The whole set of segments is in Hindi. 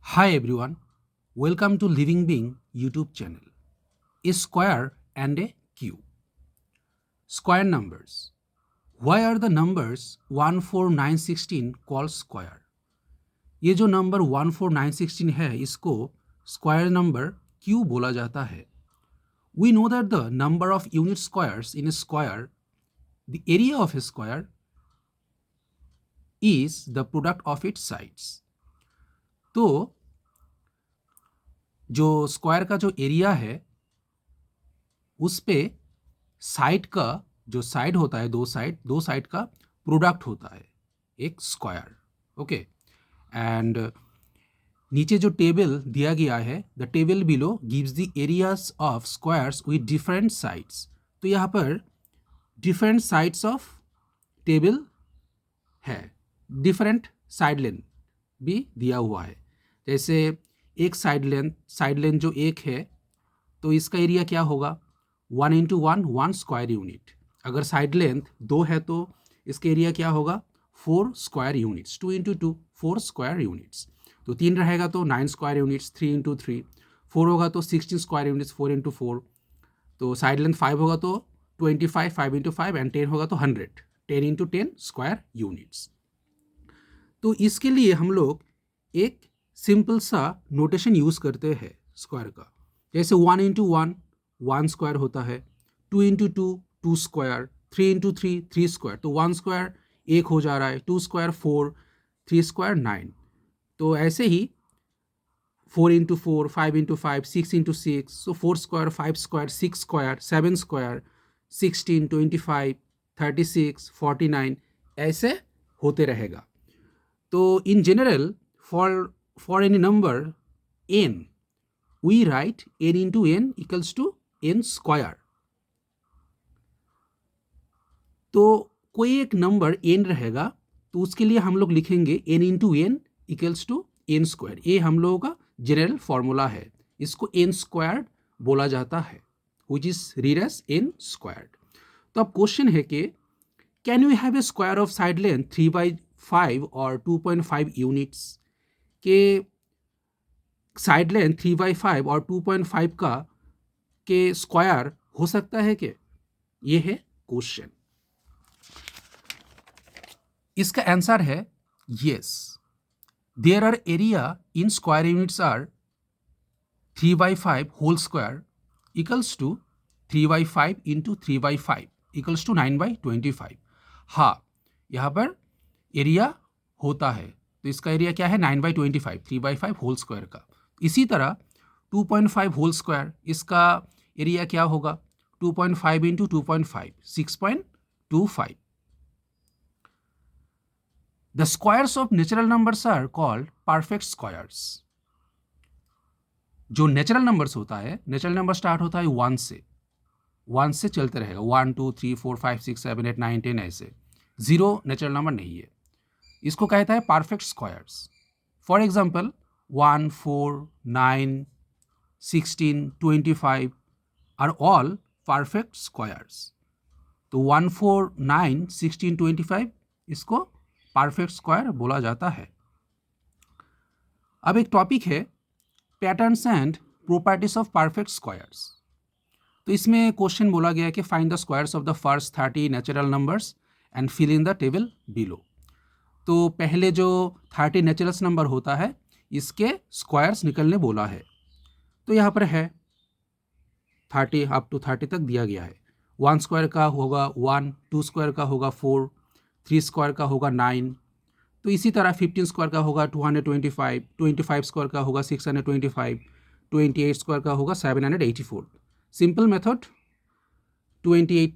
Hi everyone, welcome to Living Being YouTube channel. A square and a cube. Square numbers. Why are the numbers 1, 4, 9, 16 called square? ये जो नंबर 1, 4, 9, 16 है इसको स्क्वायर नंबर क्यों बोला जाता है? We know that the number of unit squares in a square, the area of a square is the product of its sides. तो जो स्क्वायर का जो एरिया है उस पे साइड का जो साइड होता है दो साइड का प्रोडक्ट होता है एक स्क्वायर. ओके. एंड नीचे जो टेबल दिया गया है the table below gives the areas of squares with different sides. तो यहाँ पर डिफरेंट साइड्स ऑफ टेबल है, डिफरेंट साइड लेंथ भी दिया हुआ है. जैसे एक साइड लेंथ जो एक है तो इसका एरिया क्या होगा 1 इंटू 1 स्क्वायर यूनिट. अगर साइड लेंथ 2 है तो इसका एरिया क्या होगा 4 square units. 2 into 2 4 square units. तो 3 रहेगा तो 9 स्क्वायर यूनिट्स. 3 इंटू 3 4 होगा तो 16 स्क्वायर यूनिट्स. 4 इंटू 4 तो साइड लेंथ 5 होगा तो 25 5 इंटू 5 एंड 10 होगा तो 100. 10 इंटू 10 स्क्वायर यूनिट्स. तो इसके लिए हम लोग एक सिंपल सा नोटेशन यूज़ करते हैं स्क्वायर का. जैसे 1 इंटू 1 स्क्वायर होता है. 2 इंटू 2 स्क्वायर. 3 into 3 square. तो 1 स्क्वायर 1 हो जा रहा है. 2 स्क्वायर 4. 3 स्क्वायर 9. तो ऐसे ही 4 इंटू 4 5 इंटू 5 6 इंटू 6. सो 4 स्क्वायर 5 स्क्वायर 6 स्क्वायर 7 स्क्वायर 16 25 36 49 ऐसे होते रहेगा. तो in general for any number n we write n into n equals to n square. तो कोई एक नंबर n रहेगा तो उसके लिए हम लोग लिखेंगे n into n equals to n square. ये हम लोगों का जनरल फॉर्मूला है. इसको n स्क्वायर्ड बोला जाता है which is read as n squared. तो अब क्वेश्चन है कि can you have a square of side length 3/5 और 2.5 यूनिट्स. के साइड लेंथ 3/5 और 2.5 का के स्क्वायर हो सकता है कि ये है क्वेश्चन. इसका आंसर है yes. There are area in square units are 3/5 whole square equals to 3/5 into 3/5 equals to 9/25. हाँ, यहाँ पर एरिया होता है तो इसका एरिया क्या है 9/25 3/5 होल स्क्वायर का. इसी तरह 2.5 होल स्क्वायर इसका एरिया क्या होगा 2.5 into 2.5 6.25. The squares of natural numbers are called perfect squares. जो नेचुरल नंबर्स होता है नेचुरल नंबर स्टार्ट होता है 1 से चलते रहेगा 1 2 3 4 5 6 7 8 9 10 ऐसे. 0 नेचुरल नंबर नहीं है. इसको कहता है perfect squares. For example 1 4 9 16 25 are all perfect squares. तो 1 4 9 16 25 इसको परफेक्ट स्क्वायर बोला जाता है. अब एक टॉपिक है patterns and properties of perfect squares. तो इसमें क्वेश्चन बोला गया कि find the squares of the first 30 natural numbers and fill in the table below. तो पहले जो 30 नेचुरल्स नंबर होता है इसके स्क्वायर्स निकलने बोला है. तो यहाँ पर है 30 अप टू 30 तक दिया गया है. 1 स्क्वायर का होगा 1, 2 स्क्वायर का होगा 4, 3 स्क्वायर का होगा 9. तो इसी तरह 15 स्क्वायर का होगा 225, 25 स्क्वायर का होगा 625, 28 स्क्वायर का होगा 784. Simple method 28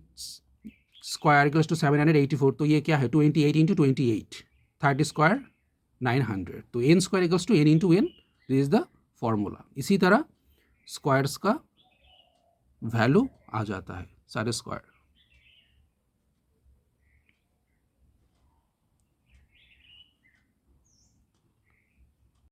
square equals to 784. तो ये क्या है 28 इंटू 28 30 स्क्वायर 900. तो n square equals to n into n. This is the formula. इसी तरह स्क्वायर्स का वैल्यू आ जाता है सारे स्क्वायर.